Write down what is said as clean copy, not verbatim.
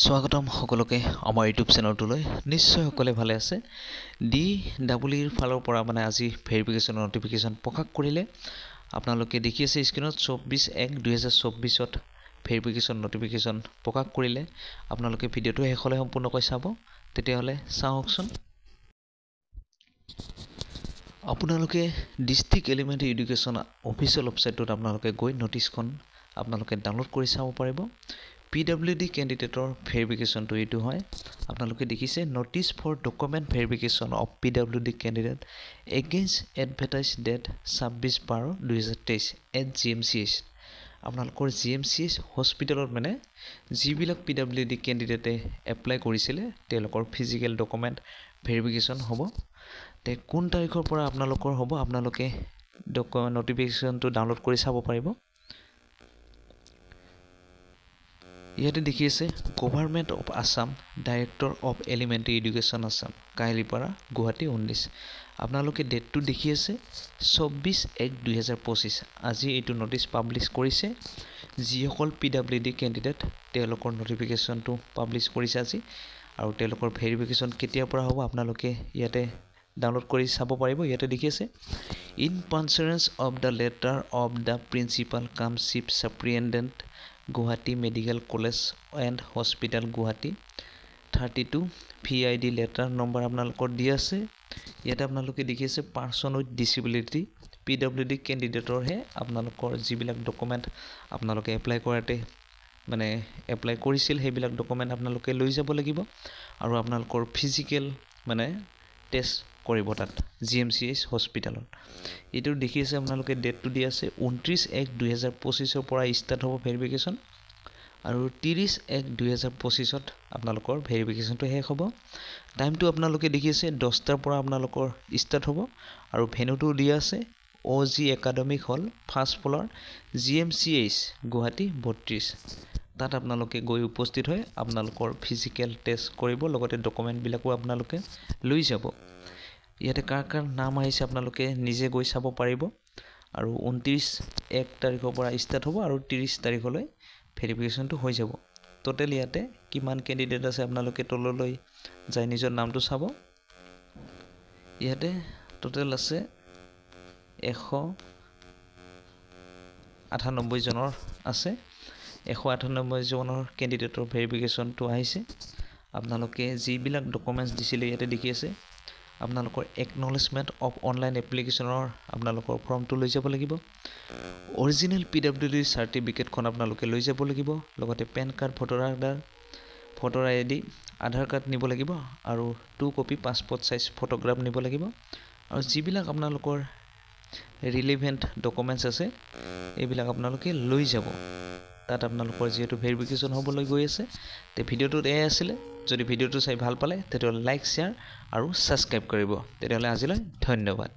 স্বাগতম সকলোকে আমাৰ ইউটিউব চেনেলটোলৈ নিশ্চয় সকলে ভালে আছে DWৰ ফালৰ পৰা মানে আজি ভেৰিফিকেশ্যন নটিফিকেশ্যন প্ৰকাশ কৰিলে আপোনালোকে দেখি আছে স্ক্ৰীনত 24/1/2024ত ভেৰিফিকেশ্যন নটিফিকেশ্যন প্ৰকাশ কৰিলে আপোনালোকে ভিডিঅ'টো শেষলৈ সম্পূৰ্ণকৈ চাব তেতিয়াহলে চাওকচোন আপোনালোকে ডিস্ট্ৰিক্ট এলিমেণ্টাৰী এডুকেশ্যন অফিচিয়েল ৱেবছাইটত আপোনালোকে গৈ নটিছখন আপোনালোকে ডাউনলোড কৰি চাব পাৰিব PWD কেণ্ডিডেটৰ ভেৰিফিকেশ্যনটো এইটো হয় আপোনালোকে দেখিছে notice for document verification of PWD candidate against advertise date 26/12/2023 at GMCH আপোনালোকৰ GMCH হস্পিটেলত মানে যিবিলাক PWD কেণ্ডিডেটে এপ্লাই কৰিছিলে তেওঁলোকৰ ফিজিকেল ডকুমেণ্ট ভেৰিফিকেশ্যন হ'ব তে কোন তাৰিখৰ পৰা আপোনালোকৰ হ'ব আপোনালোকে নটিফিকেশ্যনটো ডাউনলোড কৰি চাব পাৰিব ইয়াতে দেখি আছে government of Assam director of elementary education Assam Kahilipara Guwahati 19 আপোনালোকে ডেটটো দেখি আছে 24/1/2025 আজি এইটো নটিছ পাব্লিছ কৰিছে যিসকল PWD কেণ্ডিডেট তেওঁলোকৰ নটিফিকেশ্যনটো পাব্লিছ কৰিছে আজি আৰু তেওঁলোকৰ ভেৰিফিকেশ্যন কেতিয়াৰ পৰা হ'ব আপোনালোকে ইয়াতে ডাউনলোড কৰি চাব পাৰিব ইয়াতে দেখি আছে in pursuance of the letter of the principal cum chief superintendent Guwahati medical college and hospital Guwahati 32 VID letter number আপোনালোকৰ দি আছে ইয়াতে আপোনালোকে দেখি আছে পাৰ্চন উইথ ডিসেবিলিটি PWD কেণ্ডিডেটৰহে আপোনালোকৰ যিবিলাক ডকুমেণ্ট আপোনালোকে এপ্লাই কৰাতে মানে এপ্লাই কৰিছিল সেইবিলাক ডকুমেণ্ট আপোনালোকে লৈ যাব লাগিব আৰু আপোনালোকৰ ফিজিকেল মানে টেষ্ট কৰিব তাত GMCH হস্পিটেলত এইটো দেখি আছে আপোনালোকে ডেটটো দি আছে 29/1/2025 পৰা ষ্টাৰ্ট হ'ব ভেৰিফিকেশ্যন আৰু 30/1/2025ত আপোনালোকৰ ভেৰিফিকেশ্যনটো শেষ হ'ব টাইমটো আপোনালোকে দেখি আছে 10টাৰ পৰা আপোনালোকৰ ষ্টাৰ্ট হ'ব আৰু ভেনুটো দি আছে OG একাডেমিক হল ফাৰ্ষ্ট ফ্লোৰ GMCH গুৱাহাটী 32 তাত আপোনালোকে গৈ উপস্থিত হৈ আপোনালোকৰ ফিজিকেল টেষ্ট কৰিব লগতে ডকুমেণ্টবিলাকো আপোনালোকে লৈ যাব ইয়াতে কাৰ নাম আহিছে আপোনালোকে নিজে গৈ চাব পাৰিব আৰু 29 তাৰিখৰ পৰা ষ্টাৰ্ট হ'ব আৰু 30 তাৰিখলৈ ভেৰিফিকেশ্যনটো হৈ যাব টোটেল ইয়াতে কিমান কেণ্ডিডেট আছে আপোনালোকে তললৈ যাই নিজৰ নামটো চাব ইয়াতে টোটেল আছে 198 জনৰ আছে 198 জনৰ কেণ্ডিডেটৰ ভেৰিফিকেশ্যনটো আহিছে আপোনালোকে যিবিলাক ডকুমেণ্টছ দিছিলে ইয়াতে দেখি আছে আপোনালোকৰ একনলেজমেণ্ট অফ অনলাইন এপ্লিকেশ্যনৰ আপোনালোকৰ ফৰ্মটো লৈ যাব লাগিব অৰিজিনেল PWD চাৰ্টিফিকেটখন আপোনালোকে লৈ যাব লাগিব লগতে পেন কাৰ্ড ভোটাৰ ID আধাৰ কাৰ্ড নিব লাগিব আৰু 2 কপি পাছপোৰ্ট সাইজ ফটোগ্ৰাফ নিব লাগিব আৰু যিবিলাক আপোনালোকৰ ৰিলেভেন্ট ডকুমেণ্টছ আছে এইবিলাক আপোনালোকে লৈ যাব তাত আপোনালোকৰ যেটো ভেৰিফিকেশ্যন হ'বলৈ গৈ আছে তে ভিডিঅ'টোত এই আছিল যদি ভিডিঅ'টো চাই ভাল পালে তেতিয়াহ'লে লাইক শেয়াৰ আৰু সাবস্ক্ৰাইব কৰিব তেতিয়াহ'লে আজিলৈ ধন্যবাদ